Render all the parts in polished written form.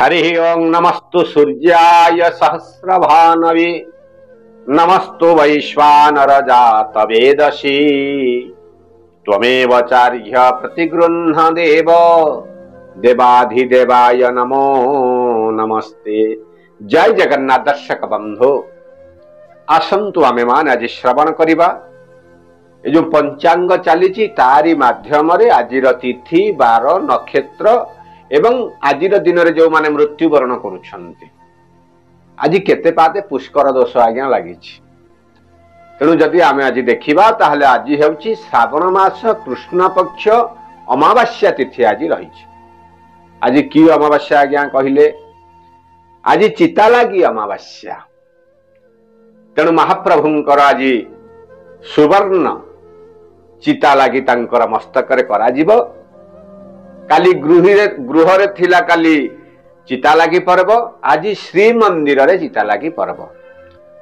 हरि ओं नमस्तु सूर्याय सहस्रभानवे नमस्तु वैश्वानर जात वेदसी त्वमेव चार्य प्रतिगृह्ण देव देवाधिदेवाय नमो नमस्ते। जय जगन्नाथ दर्शक बंधु आसंतु आमे मान आज श्रवण करिबा ए जो पंचांग चली तारी माध्यम आजिर तिथि बार नक्षत्र एवं आजिर दिन रे जो माने मृत्युवरण करुछन्ति आज केते पाते पुष्कर दोष आज्ञा लगी। तेणु जदि आमे आज देखिबा ताहले आज हेउची श्रावण मास कृष्ण पक्ष अमावास्या तिथि आज रही। आज कि अमावास्या आज्ञा कहिले आज चिता लागी अमावास्या। तेणु महाप्रभुंकर आज सुवर्ण चिता लागी तांकर मस्तक रे करा जिवो। काली गृह रे थिला काली चिता लागी पर्व आज श्री मंदिर रे चिता लागी पर्व।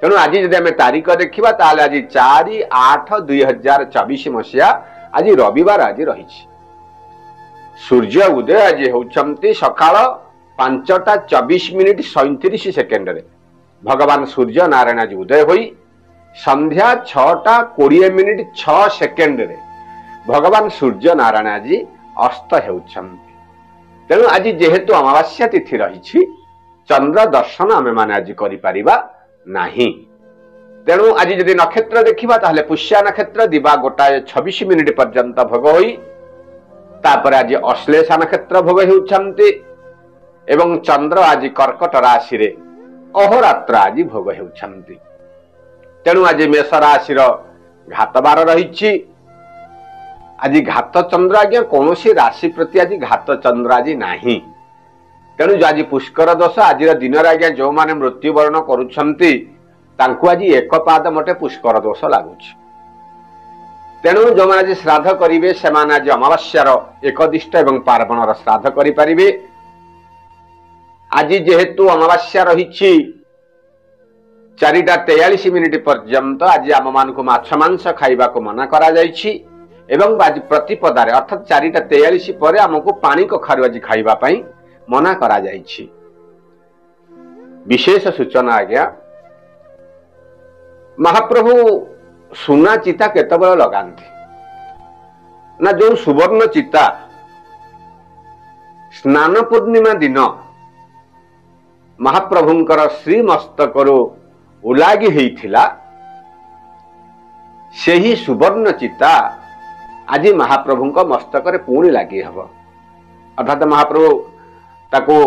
तेणु आज जदि आमे तारीख देखिबा ताले आज 4/8/2024 मसिया आज रविवार आज रही। सूर्य उदय आज होउछंती सकाळ 5:24:37 रे भगवान सूर्य नारायण आज उदय होई संध्या 6:20:06 रे भगवान सूर्य नारायण आज अस्त हेउछंती। तेणु आज जेहेतु अमावास्या तिथि रही चंद्र दर्शन आमे माने आज करि परिबा नाही। तेणु आज जदि नक्षत्र देखिबा ताहले पुष्या नक्षत्र दिबा 1:26 पर्यंत भोग होई तापर आज अश्लेषा नक्षत्र भोग हेउछंती एवं चंद्र आज कर्कट राशि रे अहोरात्र आज भोग हेउछंती। तेणु आज मेष राशि घात बार रही। आज घात चंद्र आज्ञा कौन राशि प्रति आज घात चंद्र आज नाही। तेणु आज पुष्कर दोष आज दिन आज्ञा जो माने मृत्युवरण करुछंती तांकु आज एक पाद मटे पुष्कर दोष लगुच। तेणु जो माने आज श्राद्ध करिवे से माने आज अमावास्यार एकदिष्ट एवं पार्वणर श्राद्ध करि परिबे। आज जेहेतु अमावास्या रही 4:43 पर्यंत आज आम मान को माछ मांस खाइबा को मना करा जायछि एवं आज प्रतिपदारे अर्थात 4:43 पर आमको पानी कखारु आज खाइबा पई मना करा जायछि। विशेष सूचना आज्ञा महाप्रभु सुना चिता केतबेले लगांती ना जो सुवर्ण चिता स्नान पूर्णिमा दिन महाप्रभुंकर श्री मस्तकरो उलागी हेइथिला सेही सुवर्ण चिता आज महाप्रभुंक मस्तक रे पुणी लागी हब। अर्थात महाप्रभु ताको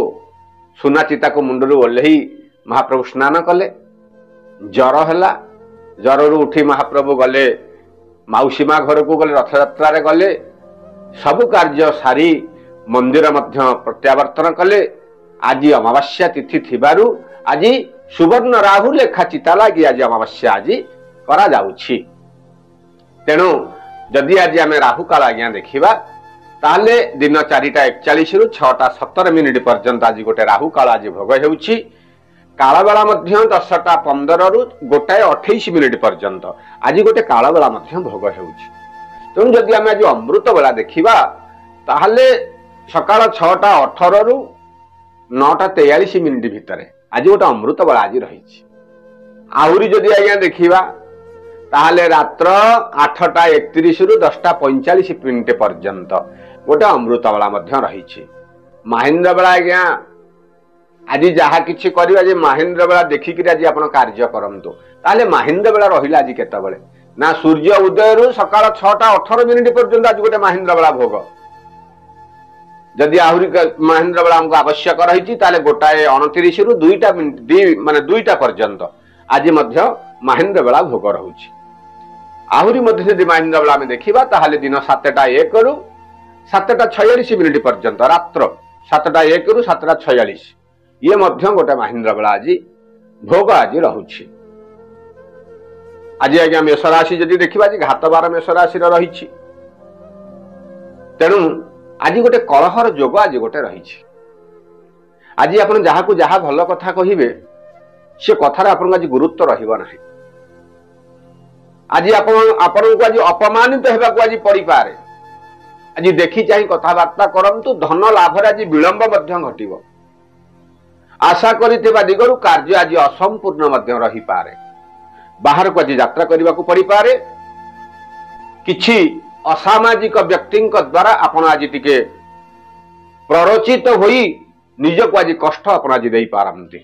सुना चिता को मुंडरू ओल्हेई महाप्रभु स्नान कले। जर हैला जररू उठी महाप्रभु गले माउसीमा घर को गले रथयात्रा रे गले सबु कार्य सारी मंदिर मध्य प्रत्यावर्तन कले। आज अमावास्या तिथि थिबारु आज सुवर्ण राहु लेखा चिता लागी आज अमावास्या आज करा जाउछि। तेणु जदि आज आमे राहु काल आज्ञा देखिबा ताले दिन 4:41 रु 6:17 पर्यंत आज गोटे राहु काल आज भोग हेउछि। काल बेला मध्य 10:15 रु 1:28 पर्यंत आज गोटे काल बेला मध्य भोग हेउछि। तेणु जदि आमे आज अमृत बेला देखिबा ताले सकाळ 6:18 रु 9:43 भितर आज गोटे अमृत बेला आज रही। आहुरी जदि आज्ञा देखिबा ताहले रात्र 8:31 रु 10:45 पर्यंत गोटे अमृत बेला मध्य रही। महेंद्र बेला आज्ञा आज जहा किछि करिबा जे महेंद्र बेला देखिकि आज आपण कार्य करंतु ताहले महेंद्र बेला रहिला आज केतबेले ना सूर्य उदय रु सकाळ 6:18 पर्यंत आज गोटे महेंद्र बेला भोग। जदि आहुरी महेंद्र बेला हमको आवश्यक रही ताले 1:29 रु 2टा पर्यंत आज मध्य महेंद्र बेला भोग रहुछि। आहुरी मध्य यदि महेंद्र बेला आमे देखिबा ताहले दिन 7:01 रु 7:46 पर्यंत रात्र 7:01 रु 7:46 ये मध्य गोटे महेंद्र बेला आज भोग आज रहुछि। आज आज्ञा मेष राशि जदि देखिबा आज घात बार मेष राशि रही। तेणु आज गोटे कलहर जोग आज गोटे रही। आज आपण जहा को जहा भल कथा कहिबे से कथार आपन आज गुरुत्व रहिबो नाही। आज आपण को आज अपमानित हेबा को आज पड़ी पारे। आज देखी चाहि कथाबार्ता करंतु धन लाभ रे आज विलंब मध्य घटिबो। आशा करिथिबा दिगरु कार्य आज असंपूर्ण मध्य रही पारे बाहर को आज यात्रा करने को पड़ी पारे किछि असामाजिक व्यक्ति द्वारा आपण आज टिके प्ररोचित होई निज को आज कष्ट आपण आज दे पारंती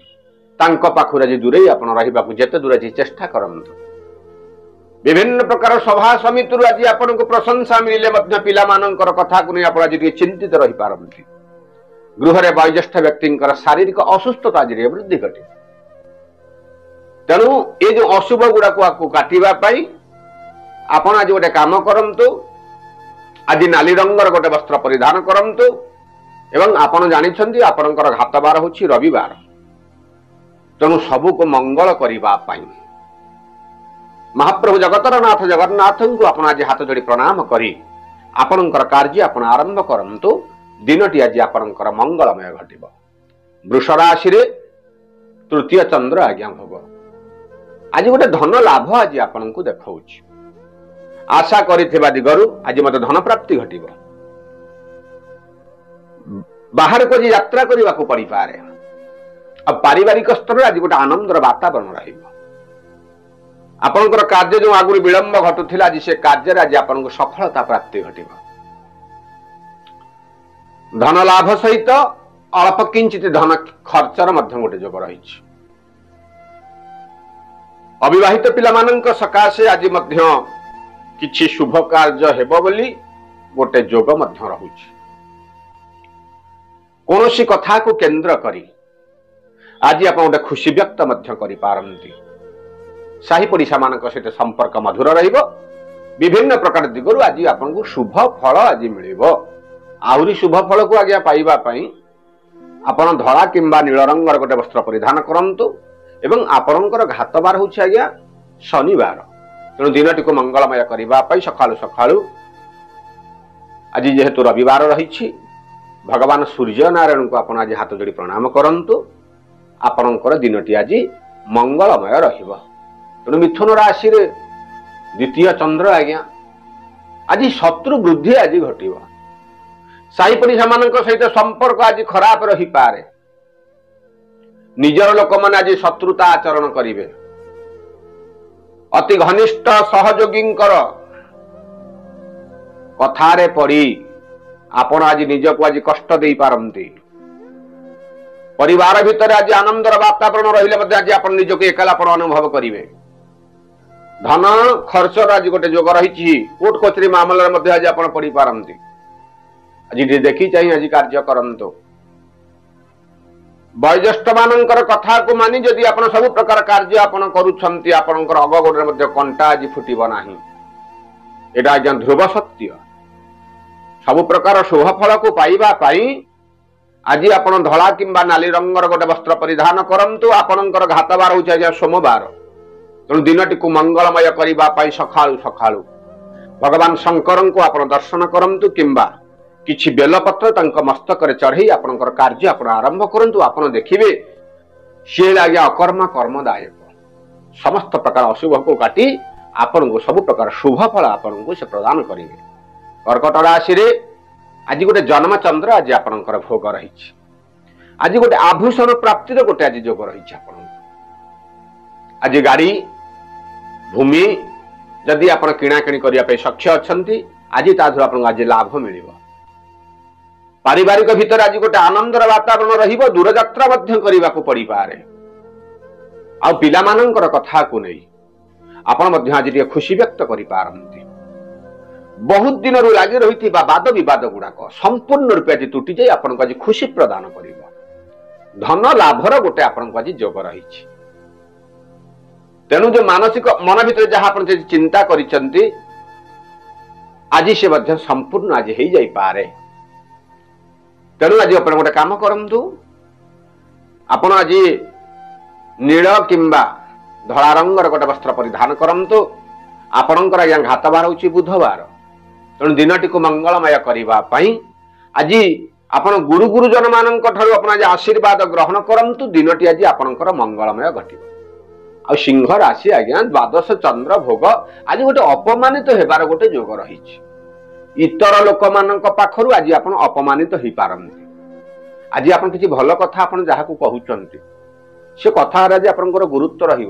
तांको पाखुर आज दूरे आपण रहिबा को जेते दूर आज चेष्टा करंतु विभिन्न प्रकार सभा समिति आज आपण को प्रशंसा मिले मध्य पिला मानकर कथा को नहीं आपण आज टिके चिंतित रही पारंती गृह रे वयोज्येष्ठ व्यक्ति शारीरिक असुस्थता आज वृद्धि घटे तेणु ये जो अशुभ गुड़ा को काटिबा पाई आपण आज गोटे काम करंतु आज नाली रंगर गोटे वस्त्र परिधान करंतु एवं आपण जानिछंती आपणकर घातबार होछि रविवार तेणु सबु को मंगल करिबा पाई महाप्रभु जगतर नाथ जगन्नाथ को आपण आज हाथ जोड़ी प्रणाम करी आपणकर कार्य आपण आरंभ करंतु दिनटी आज आपणकर मंगलमय घटिबो वृष राशि रे तृतीय चंद्र आज्ञा भोग आज गोटे धन लाभ आज आपण को देखाउछि आशा करिथिबा दिगरु आज मते धन प्राप्ति घटिबो बाहर को जी यात्रा करने को पड़ी पारे अब पारिवारिक स्तर आज गोटे आनंदर वातावरण रहिबो आपनकर कार्य जो आगुरी विलंब घटुथिला आज से कार्य आज आपन को सफलता प्राप्ति घटिबो धन लाभ सहित अल्प किंचित धन खर्चर मध्य गोटे जोग रही अविवाहित पिला मानक सकाशे आज मध्य किछि शुभ कार्य हेबो बोली गोटे जोग मध्य रहुछि कोनोसी कथा को केंद्र करी आज आप गोटे खुशी व्यक्त मध्य करि पारंती साही पड़िशा मानक सहित संपर्क मधुर रहिबो विभिन्न प्रकार दिगरु आज आपन को शुभ फल आज मिलिबो आहुरी शुभ फल को आज्ञा पाइबा पई आपण धड़ा किंबा नील रंगर गोटे वस्त्र परिधान करंतु एवं आपणकर घातबार होछि आज्ञा शनिवार तेणु दिनटी को मंगलमय करबा पई सकाळु सकाळु आज जेहेतु रविवार रही भगवान सूर्य नारायण को आपण आज हाथ जोड़ी प्रणाम करंतु आपणकर दिनटी आज मंगलमय रहिबो तेणु मिथुन राशि रे द्वितीय चंद्र आज्ञा आज शत्रु वृद्धि आज घटिबो साही पड़िशा मानक सहित संपर्क आज खराब रही पारे निजर लोक माने आज शत्रुता आचरण करिवे अति घनिष्ठ सहयोगी कथारे पड़ी आपण आज निज को आज कष्ट दे पारंती परिवार भितर आज आनंदर वातावरण रहिले मध्ये आज आपण निज को एकालापन अनुभव करिवे धन खर्च आज गोटे जोग रही कोर्ट कचेरी मामला मध्ये आज आपण पड़ी पारंती आज देखी चाहिए आज कार्य करंतु वयोज्येष्ठ मानकर कथा को मानी जदि आपण सब प्रकार कार्य आपण करूछंती आपणकर अगगोडरे मध्ये कंटा आज फुटिबो नाही एटा आज ध्रुव सत्य सब प्रकार शुभ फल को पाइबा पाई आज आपण धला किंबा नाली रंगर गोटे वस्त्र परिधान करंतु आपणकर घातबार होछि आज सोमवार तेणु दिनटी को मंगलमय करिबा पाई सखाळु सखाळु भगवान शंकर को आपण दर्शन करंतु किंबा किछि बेलपत्र तंक मस्तक रे चढ़ई आपणकर कार्य आपण आरंभ करंतु आपण देखिबे से लागे अकर्म कर्मदायक समस्त प्रकार अशुभ को काटी आपण को सब प्रकार शुभ फल आपण को से प्रदान करिवे कर्कट राशि रे आज गोटे जन्म चंद्र आज आपणकर भोग रही आज गोटे आभूषण प्राप्ति गोटे आज जोग रही आपण आज गाड़ी भूमि जदि आपण किणा किणी करिया पे सक्षम अछंती आज ताधु आपण आज लाभ मिलिबो पारिवारिक भितर आज गोटे आनंदर वातावरण रहिबो दूर यात्रा मध्य करिबा को पड़ी पारे आ पिला मानकर कथा को नहीं आपण मध्य आज टिके खुशी व्यक्त करि पारंती बहुत दिन रु लागि रही वाद विवाद गुड़ाक संपूर्ण रूपे आज तुटी जाए आपन को आज खुशी प्रदान करिबो धन लाभर गोटे आपन को आज जोग रही तेणु जो मानसिक मन भितर जहाँ आप चिंता करिसंती आज से मध्य संपूर्ण आज हो जाई पारे तेणु आज आप गोटे काम करंतु आपण आज नील किंबा धला रंगर गोटे वस्त्र परिधान करंतु आपणकर आज्ञा घातबार होछि बुधवार तेणु दिनटी को मंगलमय करिबा पई आज आपण गुरु गुरुजन मानक ठारू आपण आज आशीर्वाद ग्रहण करंतु दिनटी आज आपणकर मंगलमय घटिबो आ सिंह राशि आज्ञा द्वादश चंद्र भोग आज गोटे अपमानित हेबार गोटे जोग रही इतर लोक मानक पाखरु आज आपण अपमानित हो पारंती आज आप किसी भल कथा आप जहाँ कहते से कथा आज आपंकर गुरुत्व रही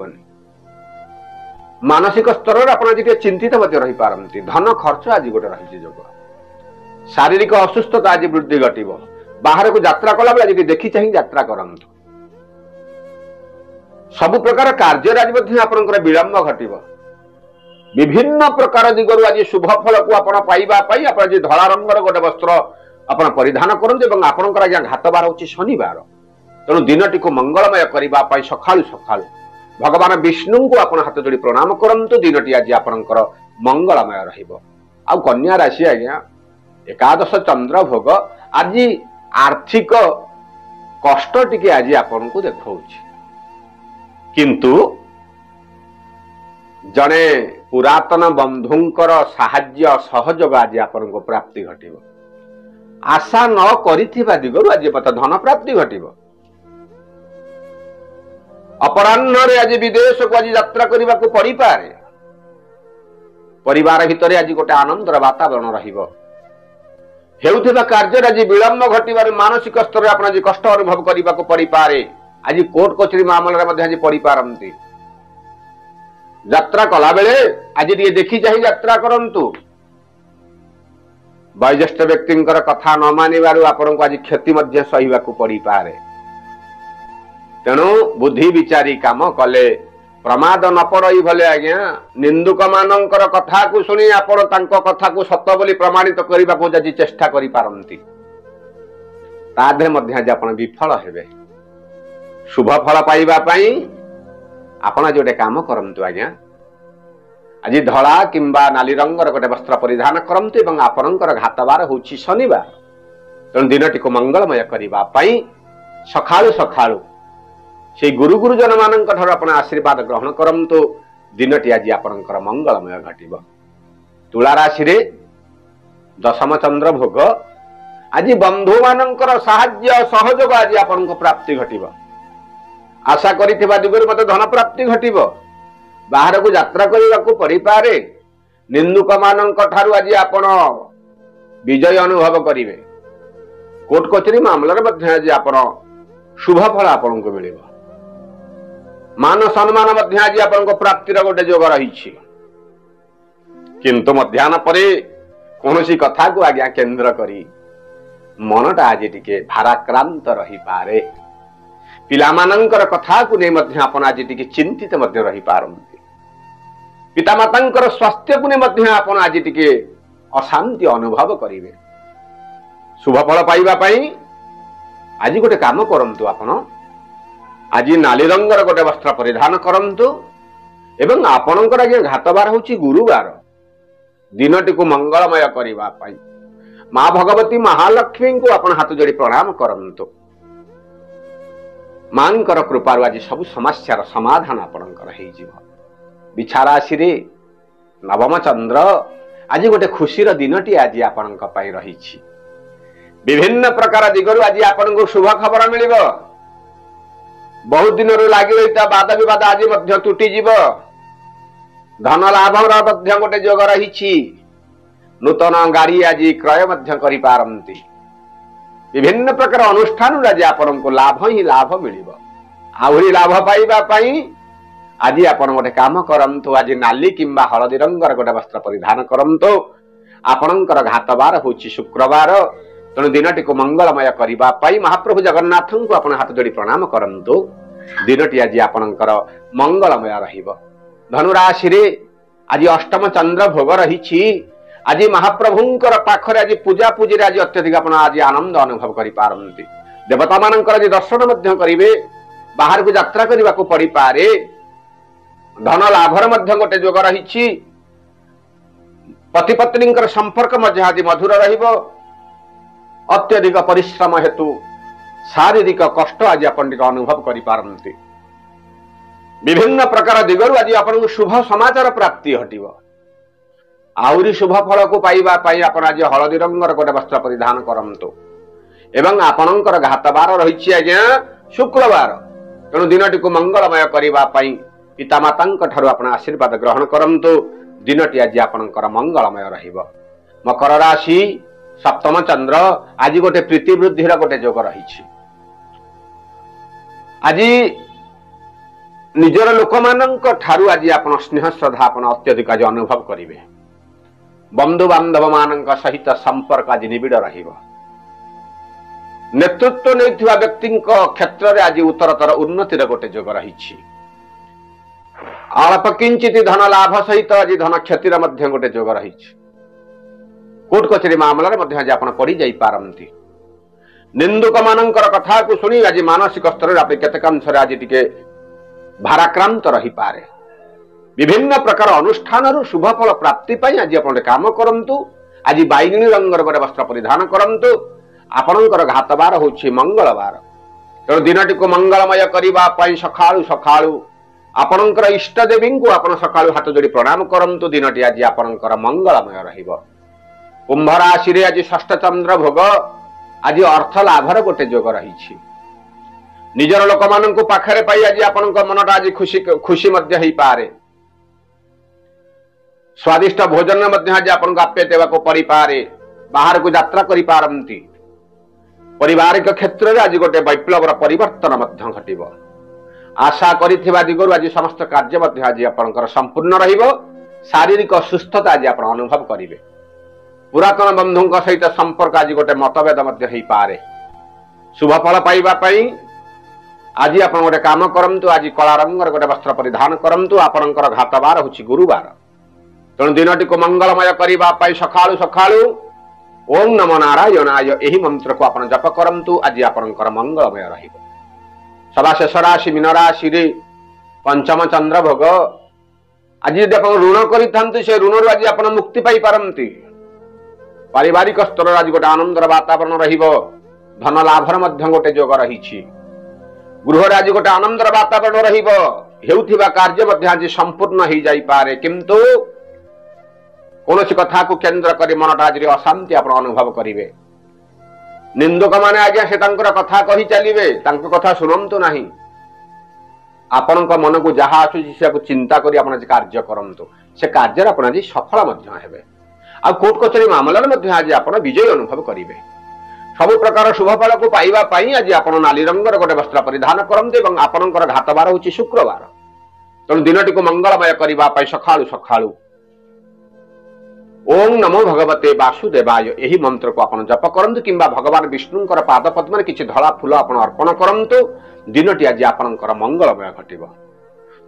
मानसिक स्तर में आज चिंतित रही पारती धन खर्च आज गोटे रही जोग शारीरिक असुस्थता आज वृद्धि घटव बाहर को यात्रा कला बेले आज देखी चाह यात्रा करंतु सबु प्रकार कार्य आज आपंकर विलंब घटव विभिन्न प्रकार दिगरु आज शुभ फल को आप धला रंगर गोटे वस्त्र आप परिधान करूँ आपंकर आज घात बार हूँ शनिवार तेणु दिनटी को मंगलमय करने सकालू सकालू भगवान विष्णु को आप हाथ जोड़ी प्रणाम करंतु दिनटी आज आपंकर मंगलमय रहा कन्या राशि आज्ञा एकादश चंद्र भोग आज आर्थिक कष्ट टिके आज आपन को देखा किंतु जड़े पुरातन बंधुंकर साहाय्य सहयोग आज आपन को प्राप्ति घटिव आशा न करिथिबा दिगरु आज पथ धन प्राप्ति घटिव अपराह्न आज विदेश को आज यात्रा करने को पड़ पारे परिवार भितर आज गोटे आनंदर वातावरण हेउथिबा कार्य आज विलंब घटवर मानसिक स्तर में आज कष्ट अनुभव करने को पड़ पारे आज कोर्ट कचेरी मामला आज पड़ पारती यात्रा कला बेले आज देखी चाह यात्रा करंतु वयोज्येष्ठ व्यक्ति कथा न मानिबारु आपन को आज क्षति सहिबा को पड़ पारे तेणु बुद्धि विचारी काम कले प्रमाद न पड़ई भले आज्ञा निंदुक मानकर कथा को शुणी आपण तांको कथा को सत बोली प्रमाणित करने को आज चेष्टा करि पारंती ताधे मध्य आज आपण विफल हेबे शुभ फल पाइबा पई आपण आज गोटे काम करंतु आज्ञा आज धला किंबा नाली रंगर गोटे वस्त्र परिधान करंतु एवं आपणकर घातबार होछि शनिवार तेणु दिनटी को मंगलमय करने पई सखाळु सखाळु से गुरु गुरुजन मान आशीर्वाद ग्रहण करंतु दिनटी आज आपंकर मंगलमय घटिव तुला राशि रे दशम चंद्र भोग आज बंधु मानकर साहाय्य सहयोग आज आपन को प्राप्ति घटिव आशा करिथिबा दिगरु मते धन प्राप्ति घटिव बाहर को यात्रा करने को पड़ पारे निंदुक मानक ठारू आज आपण विजय अनुभव करिवे कोर्ट कचेरी मामला आज आपण शुभ फल आपन को मिलिबो मान सम्मान आज आपन को प्राप्तिर गोटे जोग रही किंतु मध्याह्न पर कौन कथा को आज्ञा केन्द्र करी मनटा आज टिके भाराक्रांत रही पारे पिलामानंकर कथा को नहीं आपन आज टिके चिंतित रही पारंती पितामातांकर स्वास्थ्य को नहीं आपन आज टिके अशांति अनुभव करिवे शुभ फल पाइबा पई आज गोटे काम करंतु आपन आज नाली रंगर गोटे वस्त्र परिधान करंतु एवं आपणकर आज घातबार होछि गुरुवार दिनटी को मंगलमय करबा पई मां भगवती महालक्ष्मी को आपण हाथ जोड़ी प्रणाम करंतु मांकर कृपारु आज सब समस्यार समाधान आपणकर हेइ जिवो बिछा राशि रे नवम चंद्र आज गोटे खुशीर दिनटी आज आपणक पई रहिछि विभिन्न प्रकार दिगरु आज आपणको शुभ खबर मिलिबो बहुत दिन लगी रही वाद विवाद आज तुटी जीव धन लाभ गोटे जोग रही नूतन गाड़ी आज क्रय करि पारंती विभिन्न प्रकार अनुष्ठान आज आपन को लाभ ही लाभ मिलिबो आहुरी लाभ पाइबा पई आज आपन गोटे काम करंतु आज नाली किंबा हलदी रंगर गोटे वस्त्र परिधान करंतु आपणकर घातबार होछि शुक्रवार तेणु दिनटी को मंगलमय करबा पई महाप्रभु जगन्नाथ को आपण हाथ जोड़ी प्रणाम करंतु दिनटी आज आपणकर मंगलमय रहिबो धनु राशि रे आज अष्टम चंद्र भोग रही आज महाप्रभुंकर पाखरे आज पूजा पूजी आज अत्यधिक आपण आज आनंद अनुभव करि पारंती देवता मानकर आज दर्शन मध्य करिवे बाहर को यात्रा करने को पड़ पारे धन लाभर मध्य गोटे जोग रही पति पत्नी संपर्क आज मधुर रहिबो अत्यधिक परिश्रम हेतु शारीरिक कष्ट आज आपण अनुभव करि पारंती विभिन्न प्रकार दिगरु आज आपण शुभ समाचार प्राप्ति हटिबो आउरी शुभ फल को पाइबा पाई आपण आज हलदी रंगर गोटे वस्त्र परिधान करंतु एवं आपणकर घातबार रही आज्ञा शुक्रवार तेणु दिनटी को मंगलमय करबा पाई पितामातांक ठारू आपण आशीर्वाद ग्रहण करंतु दिनटी आज आपणकर मंगलमय रहिबो मकर राशि सप्तम चंद्र आज गोटे प्रीति वृद्धि गोटे जोग रही। आज निजर लोक मानक ठारू आज आपण स्नेह श्रद्धा आपण अत्यधिक आज अनुभव करेंगे। बंधु बांधव मान सहित संपर्क आज निबिड़ रहिबो। नेतृत्व नहीं व्यक्ति क्षेत्र में आज उत्तरतर उन्नतिर गोटे जोग रही। अल्प किंचित धन लाभ सहित आज धन क्षतिर गोटे जोग रही। कोर्ट कचेरी मामलें आज आप पड़ जापारती। निंदुक मानकर कथा को शुणी आज मानसिक स्तर में आप केतकांश आज टी भाराक्रांत रही पारे। विभिन्न प्रकार अनुष्ठान शुभफल प्राप्ति आज आप काम करंतु। आज बैगणी रंगर गोटे वस्त्र परिधान करंतु। आपणकर घातबार होछि मंगलवार। तेणु दिनटी को मंगलमय करने सकाळु सकाळु आपणकर इष्ट देवी को आपण सकाळु हाथ जोड़ी प्रणाम करंतु। दिनटी आज आपणकर मंगलमय रहिबो। कुंभ राशि आज षष्ठ चंद्र भोग आज अर्थ लाभर गोटे जोग रही। निजर लोक मानक पाखरे पाई आज आपणक मनटा आज खुशी खुशी मध्य हेई पारे। स्वादिष्ट भोजन आज आपन आप्य देवा को पड़ी पारे। बाहर को यात्रा करि पारंती। पारिवारिक क्षेत्र में आज गोटे वैप्लवर परिवर्तन घटिब। आशा करिथिबा दिगरु आज समस्त कार्य आज आपनकर संपूर्ण रहिबो। शारीरिक सुस्थता आज आप अनुभव करेंगे। पुरातन बंधुओं सहित संपर्क आज गोटे मतभेद हेई पारे। शुभफल पाइबा पई आज आप गोटे काम करंतु। आज कला रंगर गोटे वस्त्र परिधान करंतु। आपनकर घातबार होछि गुरुवार। तेणु दिनटी को मंगलमय करने सकाळु सकाळु ओम नमो नारायणाय यही मंत्र को आप जप करंतु। आज आपनकर मंगलमय रहिबो। सभा शेष राशि मीन राशि रे पंचम चंद्र भोग। आज यदि आप ऋण करिथांतु से ऋण आज आप मुक्ति पाई पारंती। पारिवारिक स्तर आज गोटे आनंदर वातावरण रहिबो। धन लाभर मध्य गोटे जोग रही। गृह आज गोटे आनंदर वातावरण रहिबो। हेउथिबा कार्य मध्य आज संपूर्ण हो जाई पारे। किंतु कौन कथा को केन्द्र कर मनटा आज अशांति आप अनुभव करेंगे। निंदक माने आज्ञा से कथा कही चलिए। कथा शुणु ना। आपण मन को जहाँ आसूसी चिंता करी आप कार्य करंतु। से कार्य आप आज सफल हेबे। आ कोर्ट कचेरी मामलें आज आप विजय अनुभव करेंगे। सब प्रकार शुभफल को पाइबा आज आप नाली रंगर गोटे वस्त्र परिधान करंतु। आपणकर घातबार होछि शुक्रवार। तेणु दिनटी को मंगलमय करने सकाळु सकाळु ओम नमो भगवते वासुदेवाय यही मंत्र को आपण जप करंतु। किंबा भगवान विष्णुंकर पाद पद्म किछि धला फूल आपण अर्पण करंतु। दिनटी आज आपणकर मंगलमय घटिबो।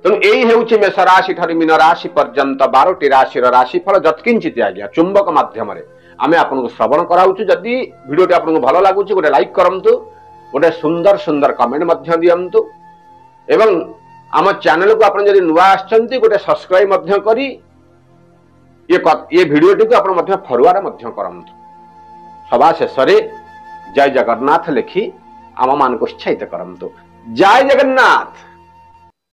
तेणु यही हेउछि मेष राशि ठारू मीन राशि पर्यंत 12टी राशि राशिफल जत्किंचित आज्ञा चुंबक माध्यम आमे आपनको श्रवण कराउछु। जदि वीडियोटी आपनको भलो लागुछि गोटे लाइक करंतु। गोटे सुंदर सुंदर कमेंट मध्य दियंतु। एवं आम चैनल को आपण जदि नुआ आछंती गोटे सब्सक्राइब मध्य करी ये वीडियोटी को आप फरवार्ड करंतु। सभा शेष जय जगन्नाथ लिखि आम मान को उत्साहित करंतु। जय जगन्नाथ।